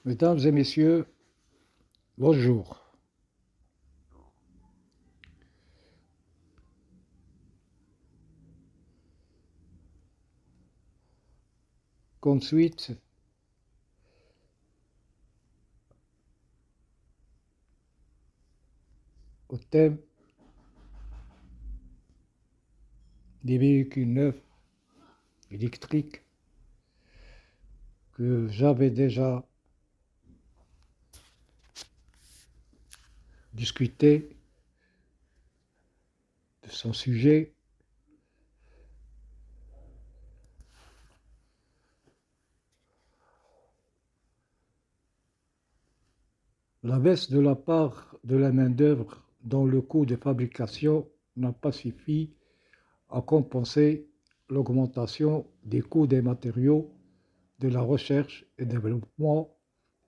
Mesdames et messieurs, bonjour. Comme suite au thème des véhicules neufs électriques que j'avais déjà discuté de son sujet, la baisse de la part de la main-d'œuvre dans le coût de fabrication n'a pas suffi à compenser l'augmentation des coûts des matériaux, de la recherche et développement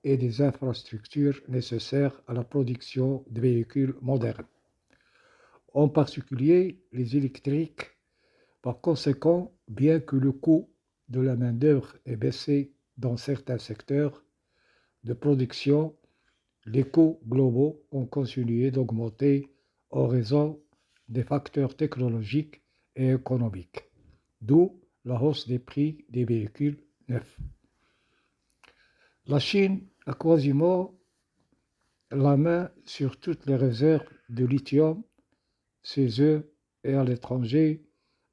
et des infrastructures nécessaires à la production de véhicules modernes, en particulier les électriques. Par conséquent, bien que le coût de la main-d'œuvre ait baissé dans certains secteurs de production, les coûts globaux ont continué d'augmenter en raison des facteurs technologiques et économiques, d'où la hausse des prix des véhicules neufs. La Chine a quasiment la main sur toutes les réserves de lithium chez eux et à l'étranger.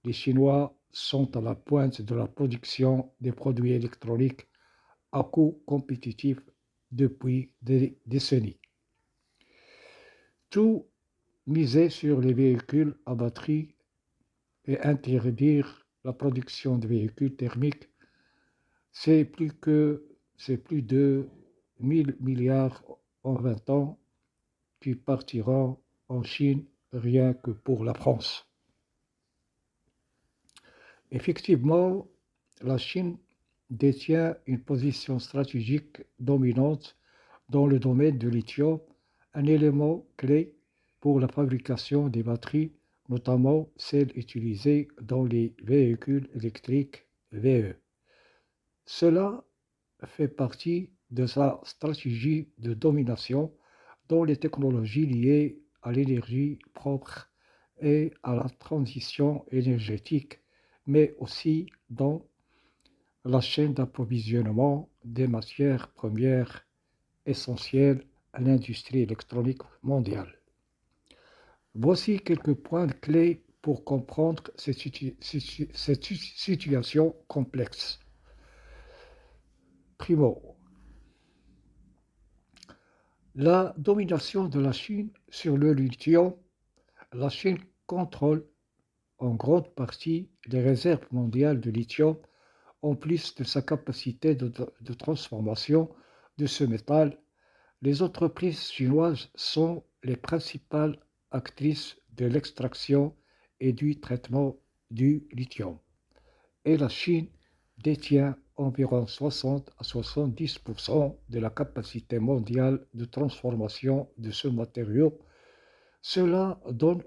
Les Chinois sont à la pointe de la production des produits électroniques à coût compétitif depuis des décennies. Tout miser sur les véhicules à batterie et interdire la production de véhicules thermiques, c'est plus de 1000 milliards en 20 ans qui partiront en Chine rien que pour la France. Effectivement, la Chine détient une position stratégique dominante dans le domaine du lithium, un élément clé pour la fabrication des batteries, notamment celles utilisées dans les véhicules électriques VE. Cela fait partie de sa stratégie de domination dans les technologies liées à l'énergie propre et à la transition énergétique, mais aussi dans la chaîne d'approvisionnement des matières premières essentielles à l'industrie électronique mondiale. Voici quelques points clés pour comprendre cette situation complexe. Primo, la domination de la Chine sur le lithium. La Chine contrôle en grande partie les réserves mondiales de lithium, en plus de sa capacité de transformation de ce métal. Les entreprises chinoises sont les principales actrices de l'extraction et du traitement du lithium. Et la Chine détient environ 60 à 70% de la capacité mondiale de transformation de ce matériau. Cela donne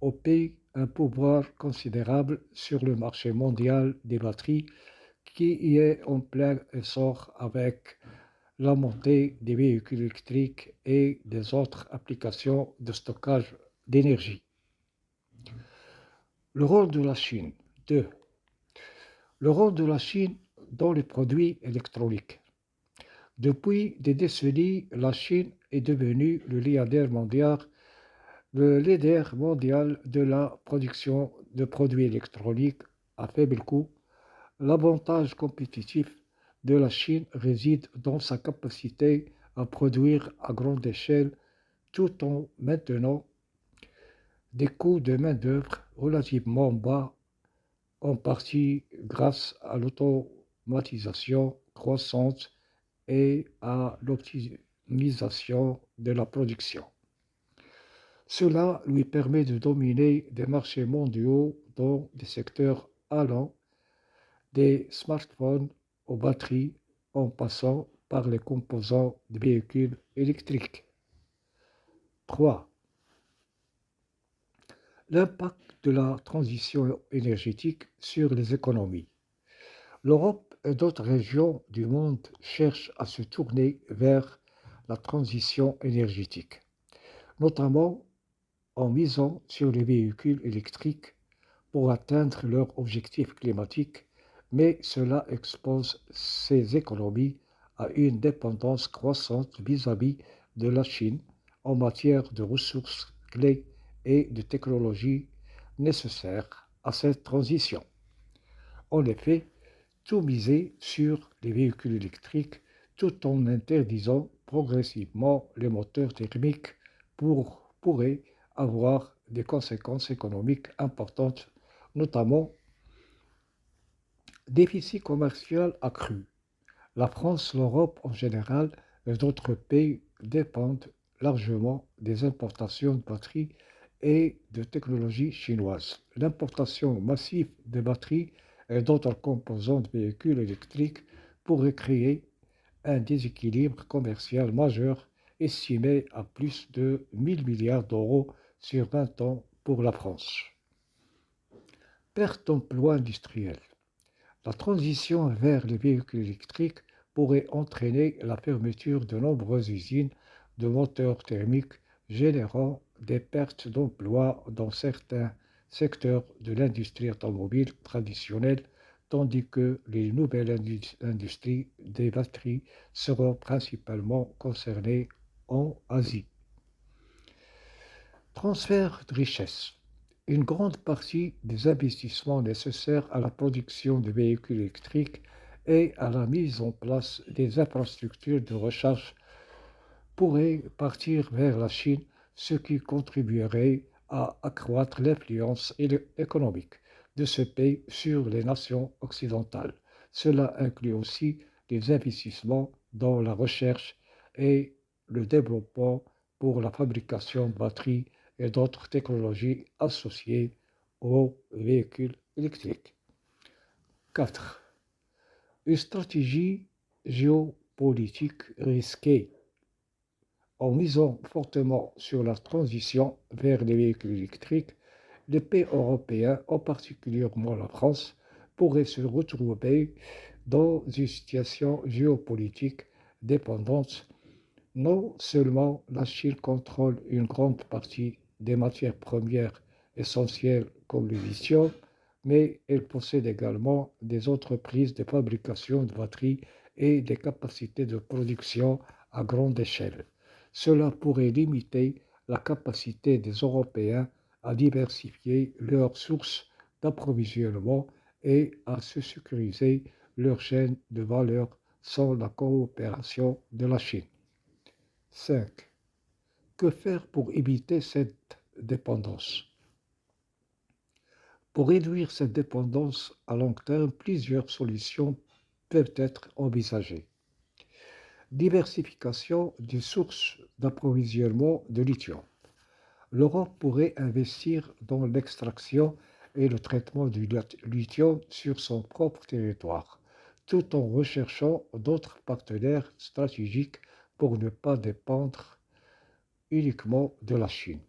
au pays un pouvoir considérable sur le marché mondial des batteries qui y est en plein essor avec la montée des véhicules électriques et des autres applications de stockage d'énergie. Le rôle de la Chine. 2. Le rôle de la Chine dans les produits électroniques. Depuis des décennies, la Chine est devenue le leader mondial de la production de produits électroniques à faible coût. L'avantage compétitif de la Chine réside dans sa capacité à produire à grande échelle tout en maintenant des coûts de main-d'œuvre relativement bas, en partie grâce à l'automatisation croissante et à l'optimisation de la production. Cela lui permet de dominer des marchés mondiaux dans des secteurs allant des smartphones aux batteries en passant par les composants de véhicules électriques. 3. L'impact de la transition énergétique sur les économies. L'Europe d'autres régions du monde cherchent à se tourner vers la transition énergétique, notamment en misant sur les véhicules électriques pour atteindre leurs objectifs climatiques, mais cela expose ces économies à une dépendance croissante vis-à-vis de la Chine en matière de ressources clés et de technologies nécessaires à cette transition. En effet, tout miser sur les véhicules électriques tout en interdisant progressivement les moteurs thermiques pourrait avoir des conséquences économiques importantes, notamment déficit commercial accru. La France, l'Europe en général et d'autres pays dépendent largement des importations de batteries et de technologies chinoises. L'importation massive de batteries et d'autres composants de véhicules électriques pourrait créer un déséquilibre commercial majeur estimé à plus de 1000 milliards d'euros sur 20 ans pour la France. Perte d'emplois industriels. La transition vers les véhicules électriques pourrait entraîner la fermeture de nombreuses usines de moteurs thermiques, générant des pertes d'emplois dans certains secteurs de l'industrie automobile traditionnelle, tandis que les nouvelles industries des batteries seront principalement concernées en Asie. Transfert de richesses. Une grande partie des investissements nécessaires à la production de véhicules électriques et à la mise en place des infrastructures de recharge pourraient partir vers la Chine, ce qui contribuerait à accroître l'influence économique de ce pays sur les nations occidentales. Cela inclut aussi des investissements dans la recherche et le développement pour la fabrication de batteries et d'autres technologies associées aux véhicules électriques. 4. Une stratégie géopolitique risquée. En misant fortement sur la transition vers les véhicules électriques, les pays européens, en particulier la France, pourraient se retrouver dans une situation géopolitique dépendante. Non seulement la Chine contrôle une grande partie des matières premières essentielles comme le lithium, mais elle possède également des entreprises de fabrication de batteries et des capacités de production à grande échelle. Cela pourrait limiter la capacité des Européens à diversifier leurs sources d'approvisionnement et à se sécuriser leur chaîne de valeur sans la coopération de la Chine. 5. Que faire pour éviter cette dépendance? Pour réduire cette dépendance à long terme, plusieurs solutions peuvent être envisagées. Diversification des sources d'approvisionnement de lithium. L'Europe pourrait investir dans l'extraction et le traitement du lithium sur son propre territoire, tout en recherchant d'autres partenaires stratégiques pour ne pas dépendre uniquement de la Chine.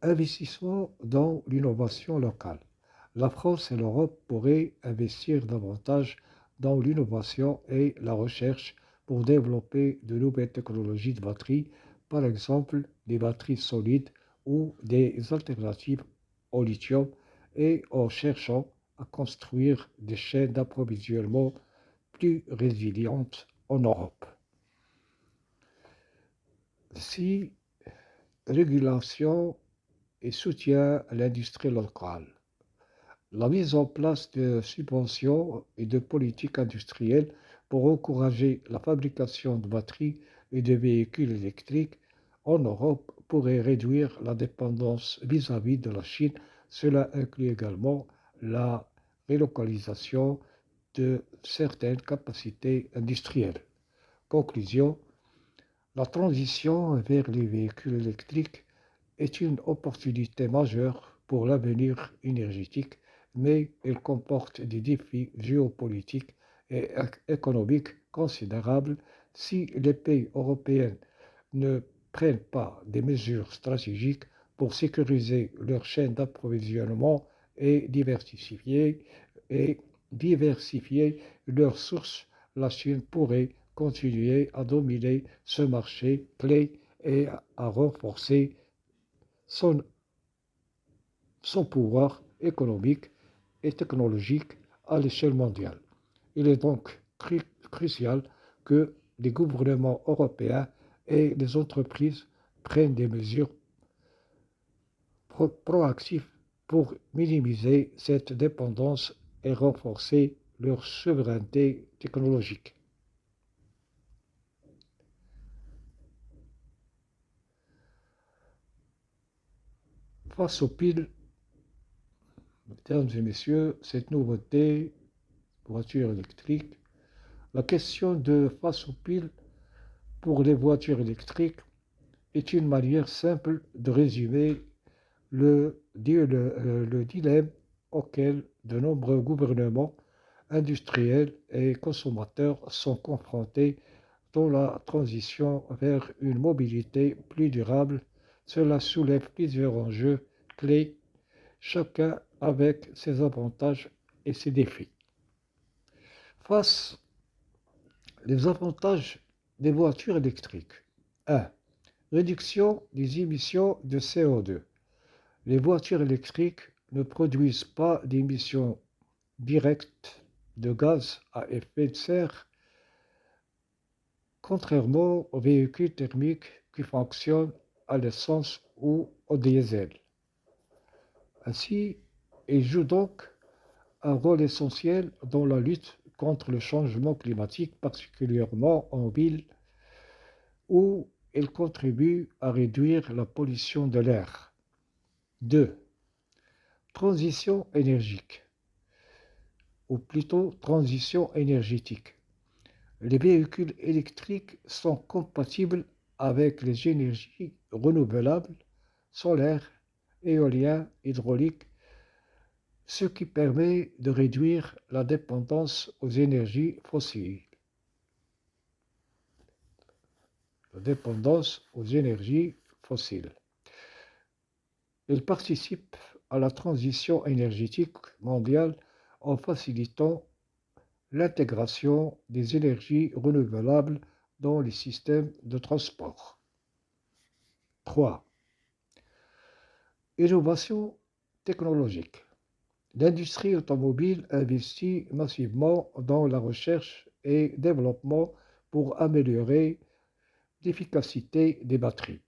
Investissement dans l'innovation locale. La France et l'Europe pourraient investir davantage dans l'innovation et la recherche pour développer de nouvelles technologies de batterie, par exemple des batteries solides ou des alternatives au lithium, et en cherchant à construire des chaînes d'approvisionnement plus résilientes en Europe. Si régulation et soutien à l'industrie locale. La mise en place de subventions et de politiques industrielles pour encourager la fabrication de batteries et de véhicules électriques en Europe pourrait réduire la dépendance vis-à-vis de la Chine. Cela inclut également la relocalisation de certaines capacités industrielles. Conclusion, la transition vers les véhicules électriques est une opportunité majeure pour l'avenir énergétique, mais elle comporte des défis géopolitiques et économiques considérables si les pays européens ne prennent pas des mesures stratégiques pour sécuriser leur chaîne d'approvisionnement et diversifier et diversifier leurs sources, la Chine pourrait continuer à dominer ce marché clé et à renforcer son, son pouvoir économique et technologique à l'échelle mondiale. Il est donc crucial que les gouvernements européens et les entreprises prennent des mesures proactives pour minimiser cette dépendance et renforcer leur souveraineté technologique. Face aux piles, mesdames et messieurs, cette nouveauté, voiture électrique, la question de face aux piles pour les voitures électriques est une manière simple de résumer le dilemme auquel de nombreux gouvernements, industriels et consommateurs sont confrontés dans la transition vers une mobilité plus durable. Cela soulève plusieurs enjeux clés, chacun avec ses avantages et ses défis. Face les avantages des voitures électriques. 1. Réduction des émissions de CO2. Les voitures électriques ne produisent pas d'émissions directes de gaz à effet de serre, contrairement aux véhicules thermiques qui fonctionnent à l'essence ou au diesel. Ainsi, ils jouent donc un rôle essentiel dans la lutte contre le changement climatique, particulièrement en ville, où ils contribuent à réduire la pollution de l'air. 2. Transition énergique, ou plutôt transition énergétique. Les véhicules électriques sont compatibles avec les énergies renouvelables, solaires, éolien, hydraulique, ce qui permet de réduire la dépendance aux énergies fossiles. Il participe à la transition énergétique mondiale en facilitant l'intégration des énergies renouvelables dans les systèmes de transport. 3. Innovation technologique. L'industrie automobile investit massivement dans la recherche et développement pour améliorer l'efficacité des batteries,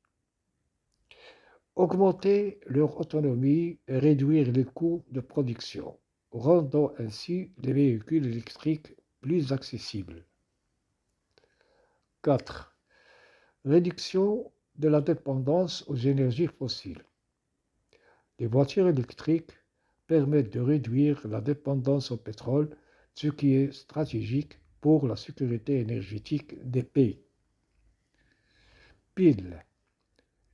augmenter leur autonomie et réduire les coûts de production, rendant ainsi les véhicules électriques plus accessibles. 4. Réduction de la dépendance aux énergies fossiles. Les voitures électriques permettent de réduire la dépendance au pétrole, ce qui est stratégique pour la sécurité énergétique des pays. Piles.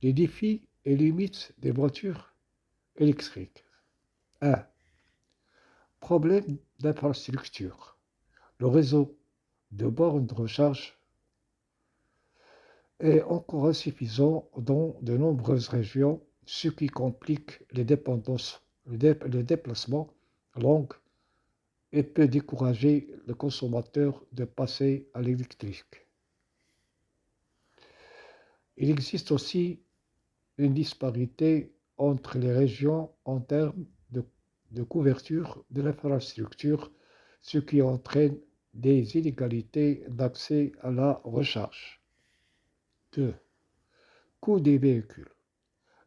Les défis et limites des voitures électriques. 1. Problème d'infrastructure. Le réseau de bornes de recharge est encore insuffisant dans de nombreuses régions, ce qui complique les déplacements longs et peut décourager le consommateur de passer à l'électrique. Il existe aussi une disparité entre les régions en termes de couverture de l'infrastructure, ce qui entraîne des inégalités d'accès à la recharge. 2. Coût des véhicules.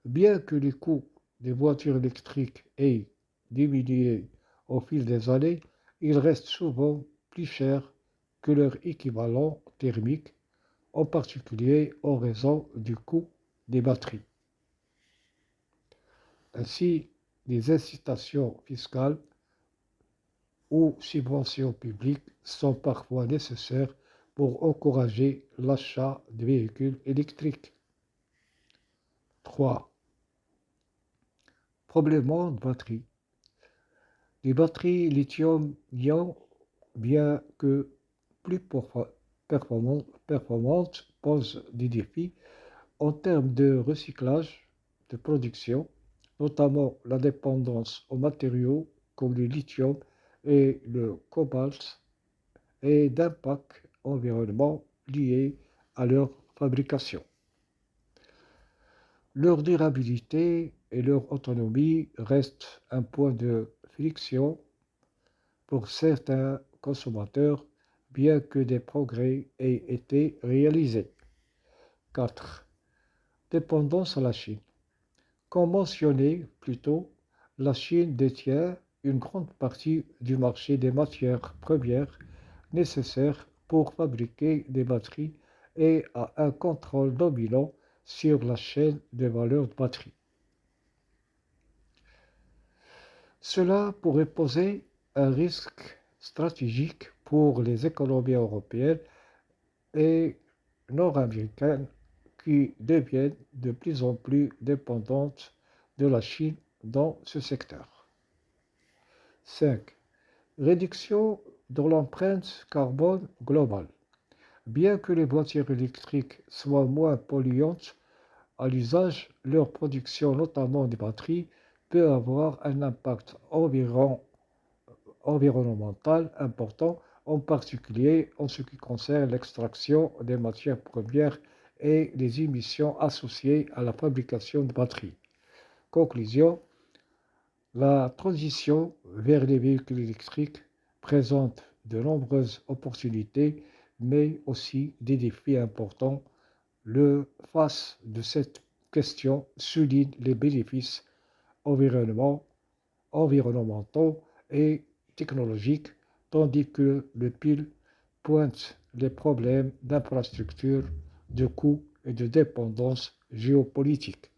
Bien que les coûts des voitures électriques aient diminué au fil des années, ils restent souvent plus chers que leur équivalent thermique, en particulier en raison du coût des batteries. Ainsi, les incitations fiscales ou subventions publiques sont parfois nécessaires pour encourager l'achat de véhicules électriques. 3. Problème de batterie. Les batteries lithium-ion, bien que plus performantes, posent des défis en termes de recyclage, de production, notamment la dépendance aux matériaux comme le lithium et le cobalt et d'impact environnement liés à leur fabrication. Leur durabilité et leur autonomie restent un point de friction pour certains consommateurs, bien que des progrès aient été réalisés. 4. Dépendance à la Chine. Comme mentionné plus tôt, la Chine détient une grande partie du marché des matières premières nécessaires pour fabriquer des batteries et a un contrôle dominant sur la chaîne de valeur de batterie. Cela pourrait poser un risque stratégique pour les économies européennes et nord-américaines qui deviennent de plus en plus dépendantes de la Chine dans ce secteur. 5. Réduction de l'empreinte carbone globale. Bien que les voitures électriques soient moins polluantes à l'usage, leur production, notamment des batteries, peut avoir un impact environnemental important, en particulier en ce qui concerne l'extraction des matières premières et les émissions associées à la fabrication de batteries. Conclusion, la transition vers les véhicules électriques présente de nombreuses opportunités, mais aussi des défis importants. Le face de cette question souligne les bénéfices environnementaux et technologiques, tandis que le PIL pointe les problèmes d'infrastructure, de coûts et de dépendance géopolitique.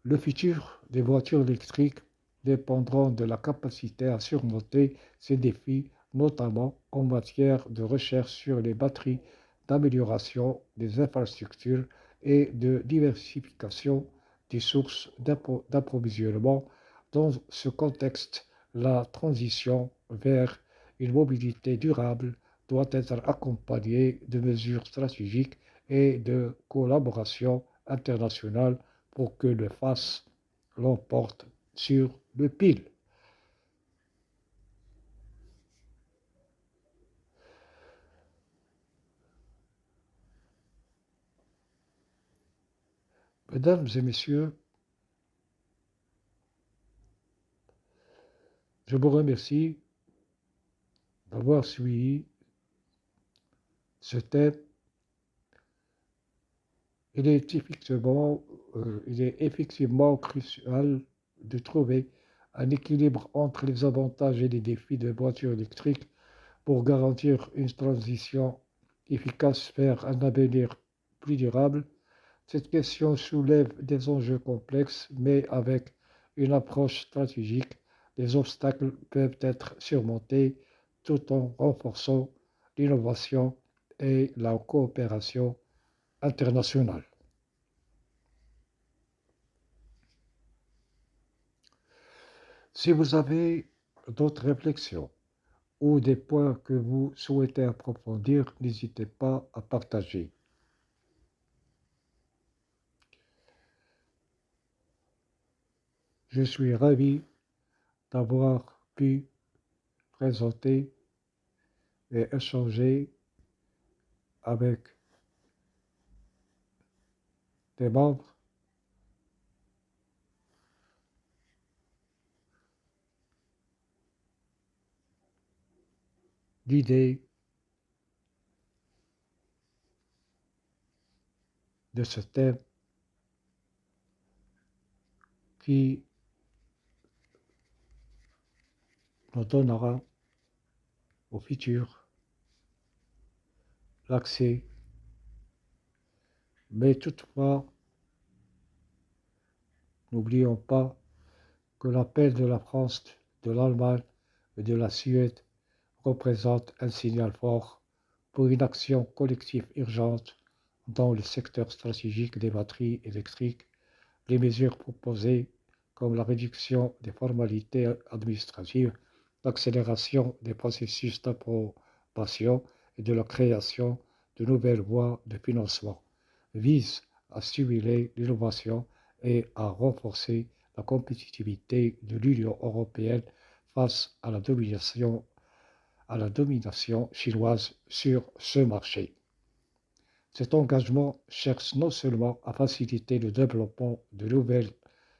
Le futur des voitures électriques dépendra de la capacité à surmonter ces défis, notamment en matière de recherche sur les batteries, d'amélioration des infrastructures et de diversification des sources d'approvisionnement. Dans ce contexte, la transition vers une mobilité durable doit être accompagnée de mesures stratégiques et de collaboration internationale pour que le FAS l'emporte sur le PIL. Mesdames et messieurs, je vous remercie d'avoir suivi ce thème. Il est effectivement crucial de trouver un équilibre entre les avantages et les défis de voitures électriques pour garantir une transition efficace vers un avenir plus durable. Cette question soulève des enjeux complexes, mais avec une approche stratégique, les obstacles peuvent être surmontés tout en renforçant l'innovation et la coopération internationale. Si vous avez d'autres réflexions ou des points que vous souhaitez approfondir, n'hésitez pas à partager. Je suis ravi d'avoir pu présenter et échanger avec des membres l'idée de ce thème qui nous donnera au futur l'accès, mais toutefois, n'oublions pas que l'appel de la France, de l'Allemagne et de la Suède représente un signal fort pour une action collective urgente dans le secteur stratégique des batteries électriques. Les mesures proposées, comme la réduction des formalités administratives, l'accélération des processus d'approbation et de la création de nouvelles voies de financement, visent à stimuler l'innovation et à renforcer la compétitivité de l'Union européenne face à la domination à la domination chinoise sur ce marché. Cet engagement cherche non seulement à faciliter le développement de nouvelles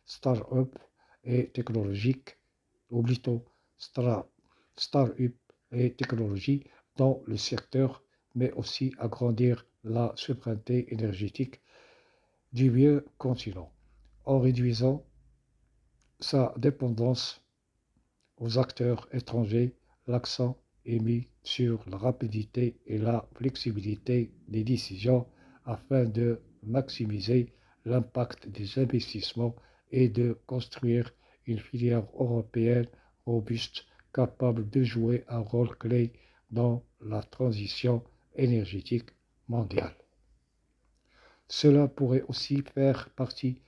start-up et technologiques, ou plutôt start-up et technologies dans le secteur, mais aussi à grandir la souveraineté énergétique du vieux continent, en réduisant sa dépendance aux acteurs étrangers. L'accent est mis sur la rapidité et la flexibilité des décisions afin de maximiser l'impact des investissements et de construire une filière européenne robuste capable de jouer un rôle clé dans la transition énergétique mondiale. Cela pourrait aussi faire partie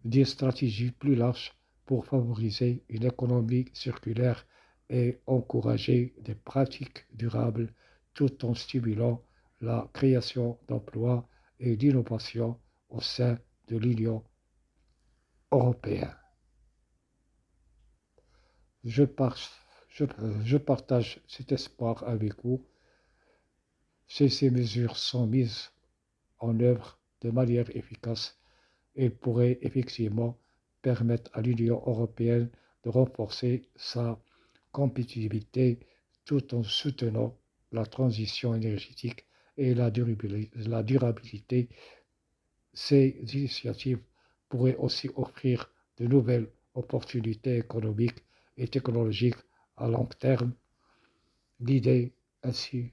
d'une stratégie plus large pour favoriser une économie circulaire et encourager des pratiques durables tout en stimulant la création d'emplois et d'innovation au sein de l'Union européenne. Je, par- je partage cet espoir avec vous. Si ces mesures sont mises en œuvre de manière efficace, elles pourraient effectivement permettre à l'Union européenne de renforcer sa compétitivité tout en soutenant la transition énergétique et la durabilité. Ces initiatives pourraient aussi offrir de nouvelles opportunités économiques et technologiques à long terme. L'idée ainsi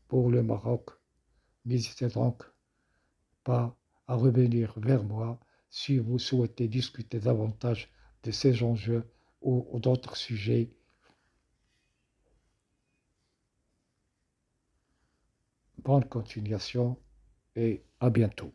pour le Maroc. N'hésitez donc pas à revenir vers moi si vous souhaitez discuter davantage de ces enjeux ou d'autres sujets. Bonne continuation et à bientôt.